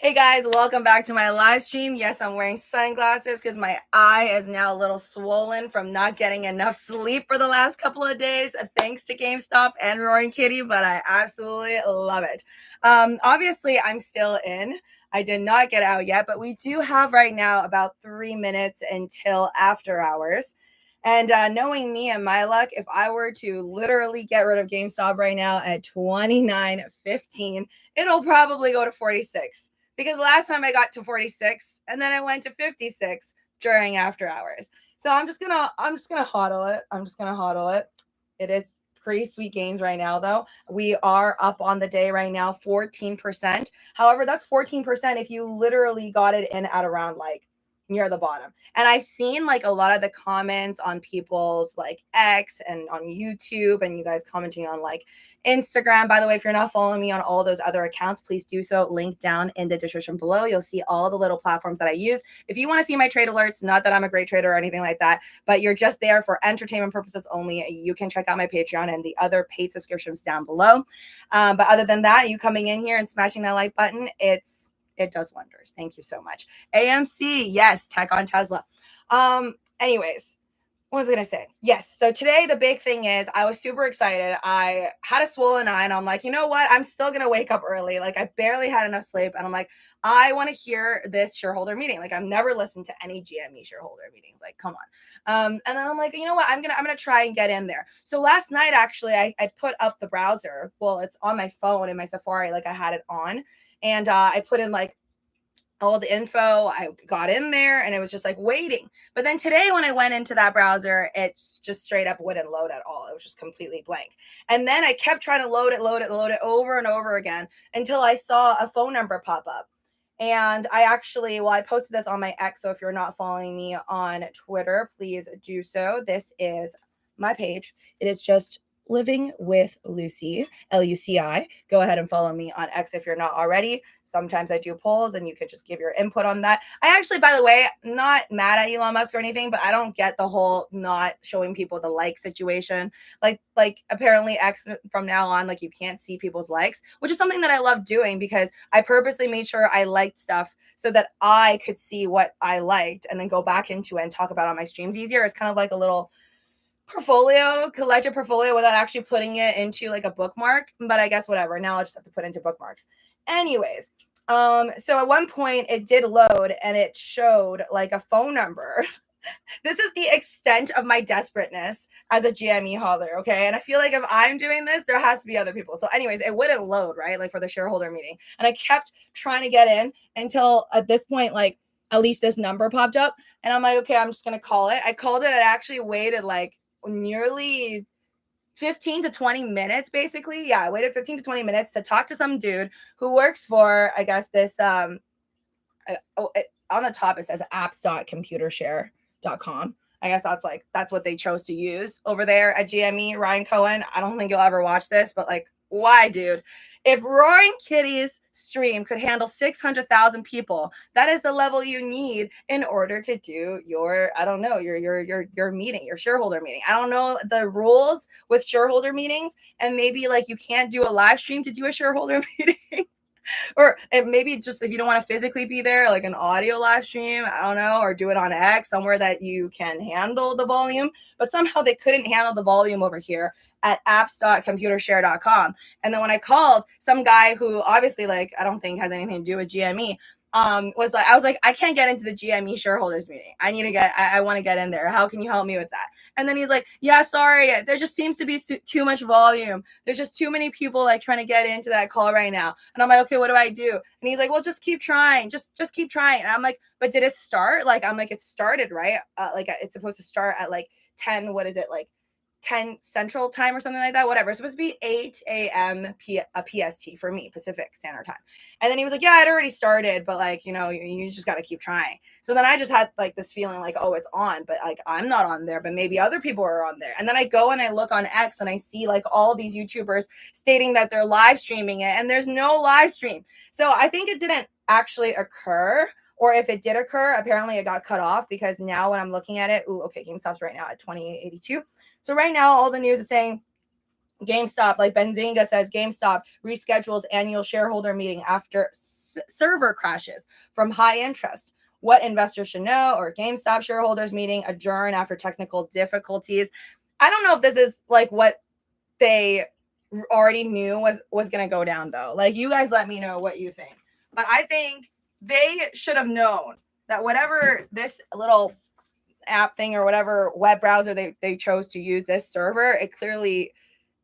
Hey guys, welcome back to my live stream. Yes, I'm wearing sunglasses because my eye is now a little swollen from not getting enough sleep for the last couple of days, thanks to GameStop and Roaring Kitty, but I absolutely love it. Obviously, I'm still in. I did not get out yet, but we do have right now about 3 minutes until after hours. And knowing me and my luck, if I were to literally get rid of GameStop right now at 29.15, it'll probably go to 46 because last time I got to 46 and then I went to 56 during after hours. So I'm just gonna hodl it. I'm just gonna hodl it. It is pretty sweet gains right now though. We are up on the day right now 14%. However, that's 14% if you literally got it in at around like near the bottom. And I've seen like a lot of the comments on people's like X and on YouTube, and you guys commenting on like Instagram. By the way, if you're not following me on all those other accounts, please do so. Link down in the description below. You'll see all the little platforms that I use. If you want to see my trade alerts, not that I'm a great trader or anything like that, but you're just there for entertainment purposes only, you can check out my Patreon and the other paid subscriptions down below. But other than that, you coming in here and smashing that like button, it does wonders. Thank you so much. AMC, yes, tech on Tesla. Anyways, what was I gonna say? Yes. So today the big thing is I was super excited. I had a swollen eye and I'm like, you know what? I'm still gonna wake up early. Like I barely had enough sleep. And I'm like, I want to hear this shareholder meeting. Like I've never listened to any GME shareholder meetings. Like, come on. And then I'm like, you know what? I'm gonna try and get in there. So last night actually I put up the browser. Well, it's on my phone in my Safari, like I had it on. And I put in like all the info. I got in there and it was just like waiting. But then today when I went into that browser, it's just straight up wouldn't load at all. It was just completely blank. And then I kept trying to load it over and over again until I saw a phone number pop up. And I posted this on my X. So if you're not following me on Twitter, please do so. This is my page. It is just Living with Lucy, LUCI. Go ahead and follow me on X if you're not already. Sometimes I do polls and you could just give your input on that. I actually, by the way, not mad at Elon Musk or anything, but I don't get the whole not showing people the like situation. Like apparently X from now on, like you can't see people's likes, which is something that I love doing because I purposely made sure I liked stuff so that I could see what I liked and then go back into it and talk about it on my streams easier. It's kind of like a little collective portfolio without actually putting it into like a bookmark. But I guess whatever. Now I just have to put into bookmarks. Anyways, so at one point it did load and it showed like a phone number. This is the extent of my desperateness as a GME holder, okay? And I feel like if I'm doing this, there has to be other people. So anyways, it wouldn't load, right? Like for the shareholder meeting. And I kept trying to get in until at this point, like at least this number popped up. And I'm like, okay, I'm just gonna call it. I called it. I actually waited like nearly 15 to 20 minutes basically. Yeah, I waited 15 to 20 minutes to talk to some dude who works for, I guess, this on the top it says apps.computershare.com. I guess that's what they chose to use over there at GME. Ryan Cohen, I don't think you'll ever watch this, but like, why, dude? If Roaring Kitty's stream could handle 600,000 people, that is the level you need in order to do your, I don't know, your meeting, your shareholder meeting. I don't know the rules with shareholder meetings, and maybe like you can't do a live stream to do a shareholder meeting. Or maybe just if you don't want to physically be there, like an audio live stream, I don't know, or do it on X, somewhere that you can handle the volume. But somehow they couldn't handle the volume over here at apps.computershare.com. And then when I called, some guy who obviously, like, I don't think has anything to do with GME, I was like, I can't get into the GME shareholders meeting. I want to get in there. How can you help me with that? And then he's like, yeah, sorry, there just seems to be too much volume. There's just too many people like trying to get into that call right now. And I'm like, okay, what do I do? And he's like, well, just keep trying. Just keep trying. And I'm like, but did it start? Like, I'm like, it started, right? Like it's supposed to start at like 10, what is it? Like 10 Central Time or something like that, whatever. It's supposed to be 8 a.m. PST for me, Pacific Standard Time. And then he was like, yeah, it already started, but like, you know, you just got to keep trying. So then I just had like this feeling like, oh, it's on, but like I'm not on there, but maybe other people are on there. And then I go and I look on X and I see like all these YouTubers stating that they're live streaming it, and there's no live stream. So I think it didn't actually occur. Or if it did occur, apparently it got cut off because now when I'm looking at it, okay, GameStop's right now at 28.82. So right now, all the news is saying GameStop, like Benzinga says, GameStop reschedules annual shareholder meeting after server crashes from high interest. What investors should know, or GameStop shareholders meeting adjourn after technical difficulties. I don't know if this is like what they already knew was going to go down, though. Like, you guys let me know what you think. But I think they should have known that whatever this little app thing or whatever web browser they chose to use, this server, it clearly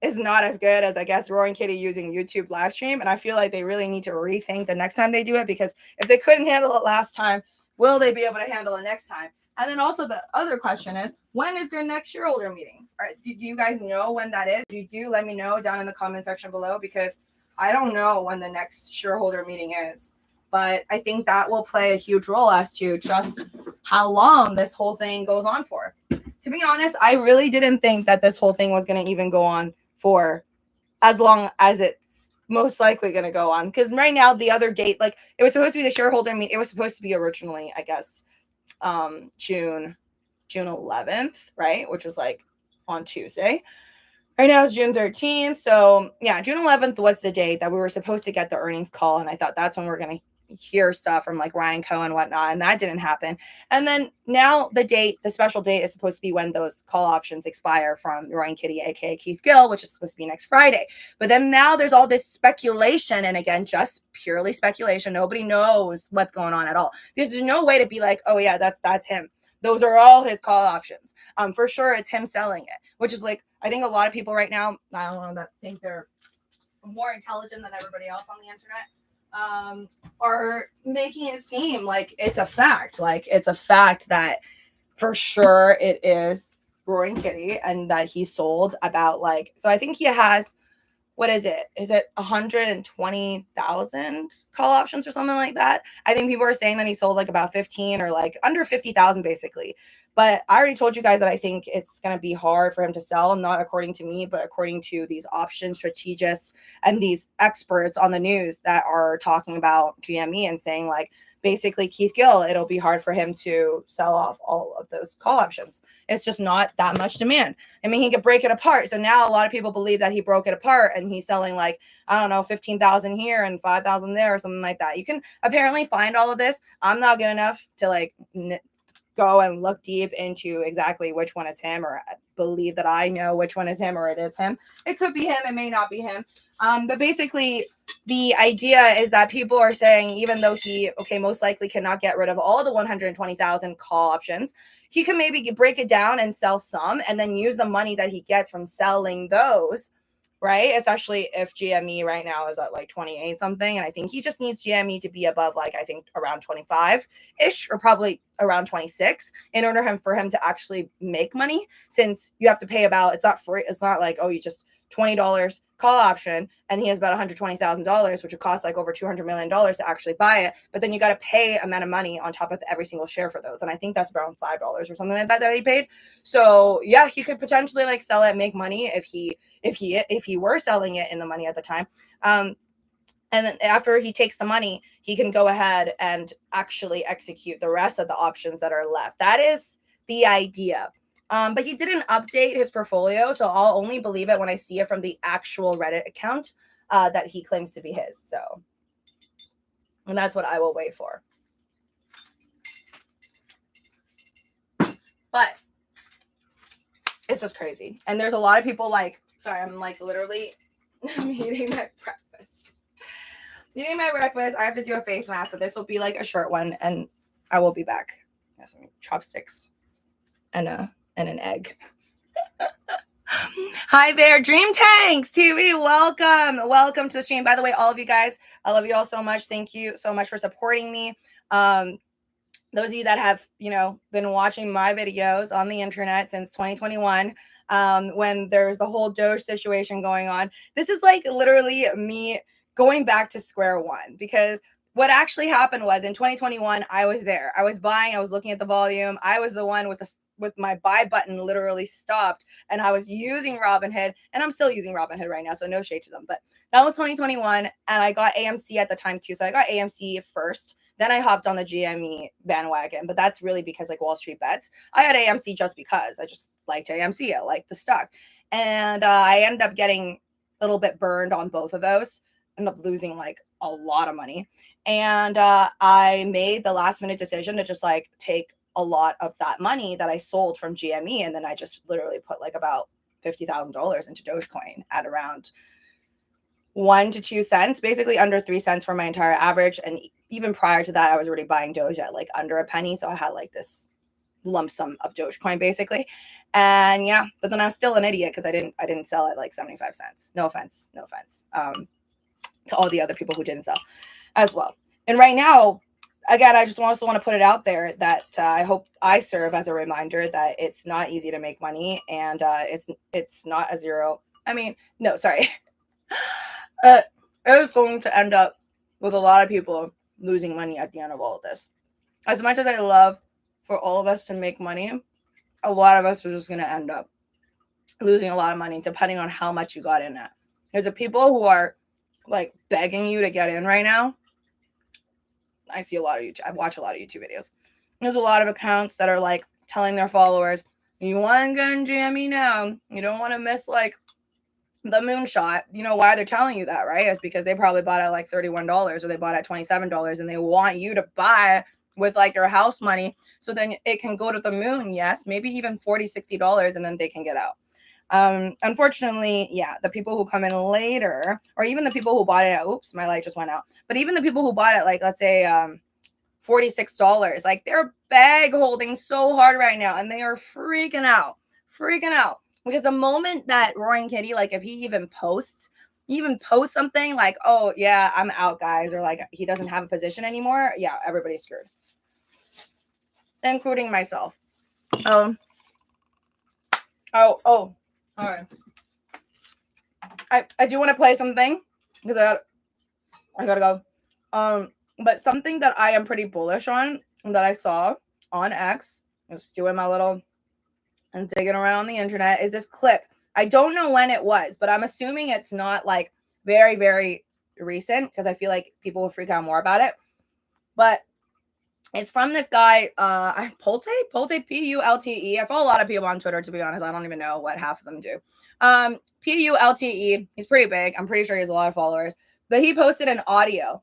is not as good as, I guess, Roaring Kitty using YouTube live stream. And I feel like they really need to rethink the next time they do it, because if they couldn't handle it last time, will they be able to handle it next time? And then also the other question is, when is their next shareholder meeting? Do you guys know when that is? If you do, let me know down in the comment section below, because I don't know when the next shareholder meeting is. But I think that will play a huge role as to just how long this whole thing goes on for. To be honest, I really didn't think that this whole thing was going to even go on for as long as it's most likely going to go on. Because right now, the other date, like, it was supposed to be the shareholder meeting. It was supposed to be originally, I guess, June 11th, right? Which was like on Tuesday. Right now it's June 13th. So yeah, June 11th was the date that we were supposed to get the earnings call. And I thought that's when we're going to hear stuff from like Ryan Cohen and whatnot. And that didn't happen. And then now the special date is supposed to be when those call options expire from Roaring Kitty, aka Keith Gill, which is supposed to be next Friday. But then now there's all this speculation. And again, just purely speculation. Nobody knows what's going on at all. There's no way to be like, oh yeah, that's him. Those are all his call options. For sure, it's him selling it, which is like, I think a lot of people right now, I don't know, that think they're more intelligent than everybody else on the internet, are making it seem like it's a fact. Like, it's a fact that for sure it is Roaring Kitty, and that he sold about, like, so I think he has, what is it? Is it 120,000 call options or something like that? I think people are saying that he sold like about 15 or like under 50,000 basically. But I already told you guys that I think it's going to be hard for him to sell, not according to me, but according to these option strategists and these experts on the news that are talking about GME and saying, like, basically Keith Gill, it'll be hard for him to sell off all of those call options. It's just not that much demand. I mean, he could break it apart. So now a lot of people believe that he broke it apart and he's selling, like, I don't know, 15,000 here and 5,000 there or something like that. You can apparently find all of this. I'm not good enough to like go and look deep into exactly which one is him, or believe that I know which one is him or it is him. It could be him. It may not be him. But basically the idea is that people are saying, even though he, most likely cannot get rid of all the 120,000 call options, he can maybe break it down and sell some, and then use the money that he gets from selling those, right? Especially if GME right now is at like 28 something. And I think he just needs GME to be above, like, I think around 25-ish, or probably around 26, in order for him to actually make money, since you have to pay about, it's not free. It's not like, oh, you just $20 call option, and he has about $120,000, which would cost like over $200 million to actually buy it. But then you got to pay amount of money on top of every single share for those. And I think that's around $5 or something like that he paid. So yeah, he could potentially like sell it, make money if he were selling it in the money at the time. And then after he takes the money, he can go ahead and actually execute the rest of the options that are left. That is the idea. But he didn't update his portfolio, so I'll only believe it when I see it from the actual Reddit account that he claims to be his. So, and that's what I will wait for. But it's just crazy. And there's a lot of people like, sorry, I'm like literally eating my breakfast. Eating my breakfast. I have to do a face mask, so this will be like a short one, and I will be back. Got some chopsticks and an egg. Hi there, Dream Tanks TV. Welcome to the stream. By the way, all of you guys, I love you all so much. Thank you so much for supporting me. Those of you that have, been watching my videos on the internet since 2021, when there's the whole Doge situation going on, this is like literally me going back to square one, because what actually happened was in 2021, I was there. I was buying, I was looking at the volume. I was the one with my buy button literally stopped, and I was using Robinhood, and I'm still using Robinhood right now, so no shade to them. But that was 2021, and I got AMC at the time too. So I got AMC first, then I hopped on the GME bandwagon, but that's really because like Wall Street Bets. I had AMC just because I just liked AMC. I liked the stock. And I ended up getting a little bit burned on both of those. Ended up losing like a lot of money. And I made the last minute decision to just like take a lot of that money that I sold from GME. And then I just literally put like about $50,000 into Dogecoin at around 1 to 2 cents, basically under 3 cents for my entire average. And even prior to that, I was already buying Doge at like under a penny. So I had like this lump sum of Dogecoin basically. And yeah, but then I was still an idiot because I didn't sell at like 75 cents. No offense to all the other people who didn't sell as well. And right now, again, I just also want to put it out there that I hope I serve as a reminder that it's not easy to make money, and it's not a zero. I mean, no, sorry. It is going to end up with a lot of people losing money at the end of all of this. As much as I love for all of us to make money, a lot of us are just going to end up losing a lot of money depending on how much you got in at. There's the people who are like begging you to get in right now. I see a lot of YouTube. I watch a lot of YouTube videos. There's a lot of accounts that are like telling their followers, you want to get in GME now. You don't want to miss like the moonshot. You know why they're telling you that, right? It's because they probably bought at like $31 or they bought at $27 and they want you to buy with like your house money. So then it can go to the moon. Yes, maybe even $40, $60 and then they can get out. Unfortunately, yeah, the people who come in later, or even the people who bought it at, oops, my light just went out. But even the people who bought it, like, let's say, $46, like they're bag holding so hard right now and they are freaking out because the moment that Roaring Kitty, like if he even posts something like, oh yeah, I'm out guys, or like he doesn't have a position anymore. Yeah, everybody's screwed, including myself. Oh, all right. I do want to play something because I gotta go. But something that I am pretty bullish on that I saw on X, just doing my little and digging around the internet, is this clip. I don't know when it was, but I'm assuming it's not like very, very recent because I feel like people will freak out more about it. But it's from this guy, Pulte, Pulte. I follow a lot of people on Twitter, to be honest. I don't even know what half of them do. Pulte. He's pretty big. I'm pretty sure he has a lot of followers. But he posted an audio,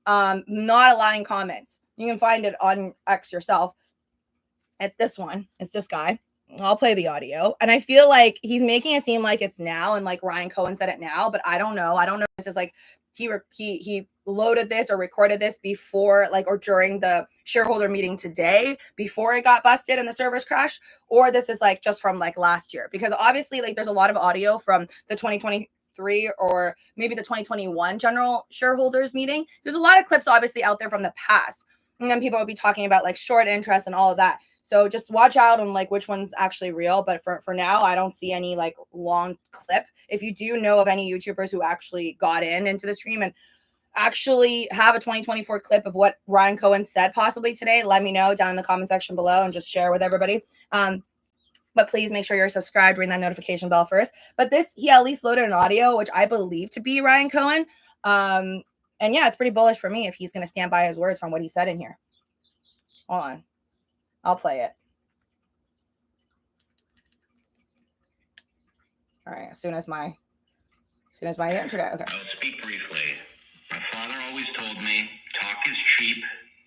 not allowing comments. You can find it on X yourself. It's this one. It's this guy. I'll play the audio. And I feel like he's making it seem like it's now and like Ryan Cohen said it now, but I don't know. It's just like he loaded this or recorded this before, like, or during the shareholder meeting today before it got busted and the servers crashed, or this is like just from like last year, because obviously like there's a lot of audio from the 2023 or maybe the 2021 general shareholders meeting. There's a lot of clips obviously out there from the past, and then people will be talking about like short interest and all of that. So just watch out on like which one's actually real. But for now, I don't see any like long clip. If you do know of any YouTubers who actually got into the stream and actually have a 2024 clip of what Ryan Cohen said possibly today, let me know down in the comment section below and just share with everybody. But please make sure you're subscribed, ring that notification bell first. But he at least loaded an audio, which I believe to be Ryan Cohen. And yeah, it's pretty bullish for me if he's going to stand by his words from what he said in here. Hold on. I'll play it. All right, as soon as my internet. Okay. I'll speak briefly. My father always told me, talk is cheap,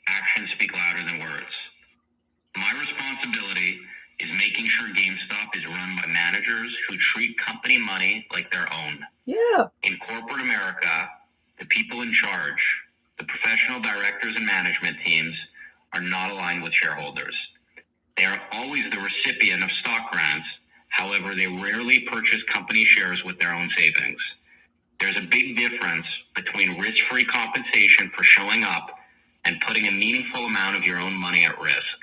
actions speak louder than words. My responsibility is making sure GameStop is run by managers who treat company money like their own. Yeah. In corporate America, the people in charge, the professional directors and management teams, are not aligned with shareholders. They are always the recipient of stock grants. However, they rarely purchase company shares with their own savings. There's a big difference between risk-free compensation for showing up and putting a meaningful amount of your own money at risk.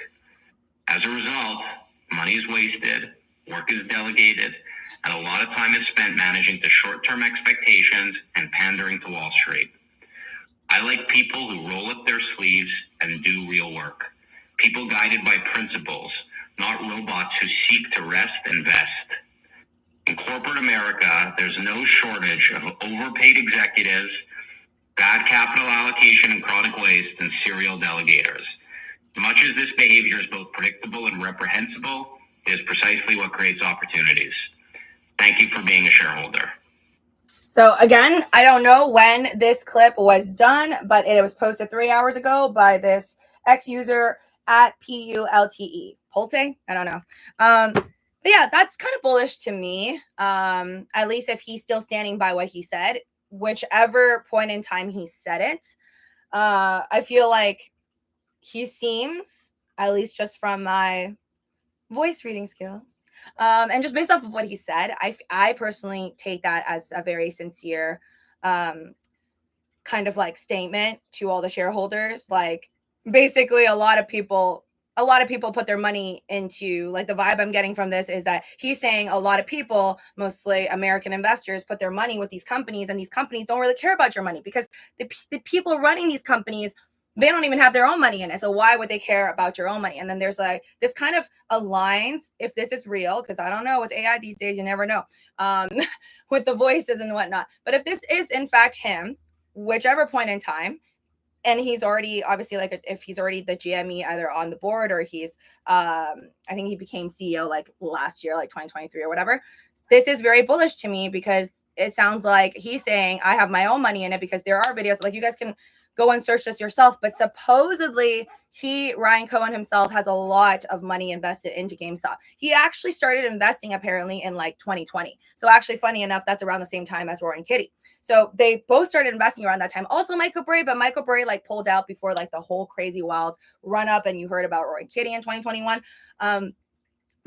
As a result, money is wasted, work is delegated, and a lot of time is spent managing to short-term expectations and pandering to Wall Street. I like people who roll up their sleeves and do real work. People guided by principles, not robots who seek to rest and vest. In corporate America, there's no shortage of overpaid executives, bad capital allocation and chronic waste, and serial delegators. Much as this behavior is both predictable and reprehensible, it is precisely what creates opportunities. Thank you for being a shareholder. So again, I don't know when this clip was done, but it was posted 3 hours ago by this ex-user at PULTE. Pulte? I don't know. But yeah, that's kind of bullish to me. At least if he's still standing by what he said, whichever point in time he said it. I feel like he seems, at least just from my voice reading skills, and just based off of what he said, I personally take that as a very sincere kind of like statement to all the shareholders. Like basically a lot of people put their money into, like, the vibe I'm getting from this is that he's saying a lot of people, mostly American investors, put their money with these companies, and these companies don't really care about your money because the people running these companies, they don't even have their own money in it. So why would they care about your own money? And then there's like this kind of aligns, if this is real, because I don't know, with AI these days, you never know, with the voices and whatnot. But if this is in fact him, whichever point in time, and he's already obviously like if he's already the GME either on the board or he's I think he became CEO like last year, like 2023 or whatever. This is very bullish to me because it sounds like he's saying I have my own money in it, because there are videos, like, you guys can go and search this yourself, but supposedly Ryan Cohen himself has a lot of money invested into GameStop. He actually started investing apparently in like 2020. So actually, funny enough, that's around the same time as Roaring Kitty. So they both started investing around that time. Also Michael Burry, but Michael Burry like pulled out before like the whole crazy wild run up, and you heard about Roaring Kitty in 2021.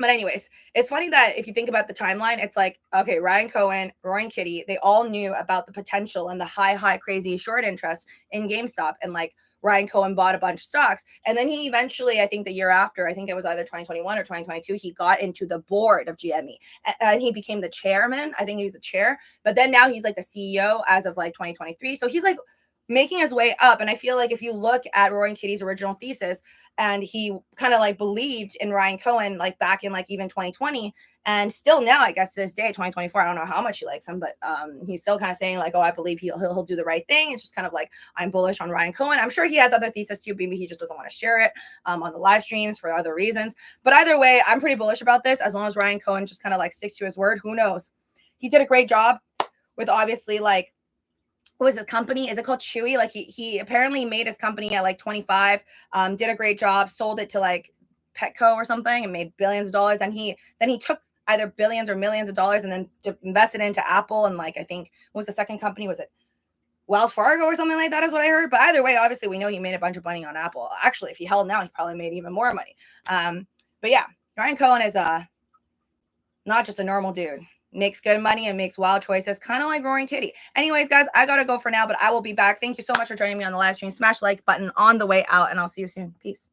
But anyways, it's funny that if you think about the timeline, it's like, okay, Ryan Cohen, Roaring Kitty, they all knew about the potential and the high, crazy short interest in GameStop. And like Ryan Cohen bought a bunch of stocks. And then he eventually, I think the year after, I think it was either 2021 or 2022, he got into the board of GME and he became the chairman. I think he was the chair. But then now he's like the CEO as of like 2023. So he's like making his way up. And I feel like if you look at Roaring Kitty's original thesis, and he kind of like believed in Ryan Cohen like back in like even 2020, and still now, I guess, this day 2024, I don't know how much he likes him, but he's still kind of saying like, oh, I believe he'll do the right thing. It's just kind of like, I'm bullish on Ryan Cohen. I'm sure he has other theses too, maybe he just doesn't want to share it on the live streams for other reasons. But either way, I'm pretty bullish about this, as long as Ryan Cohen just kind of like sticks to his word. Who knows? He did a great job with, obviously, like, what was his company? Is it called Chewy? Like he apparently made his company at like 25, did a great job, sold it to like Petco or something, and made billions of dollars. Then he took either billions or millions of dollars and then invested into Apple. And like, I think, what was the second company? Was it Wells Fargo or something like that, is what I heard. But either way, obviously we know he made a bunch of money on Apple. Actually, if he held now, he probably made even more money. But yeah, Ryan Cohen is not just a normal dude. Makes good money and makes wild choices, kind of like Roaring Kitty. Anyways, guys, I gotta go for now, but I will be back. Thank you so much for joining me on the live stream. Smash like button on the way out, and I'll see you soon. Peace.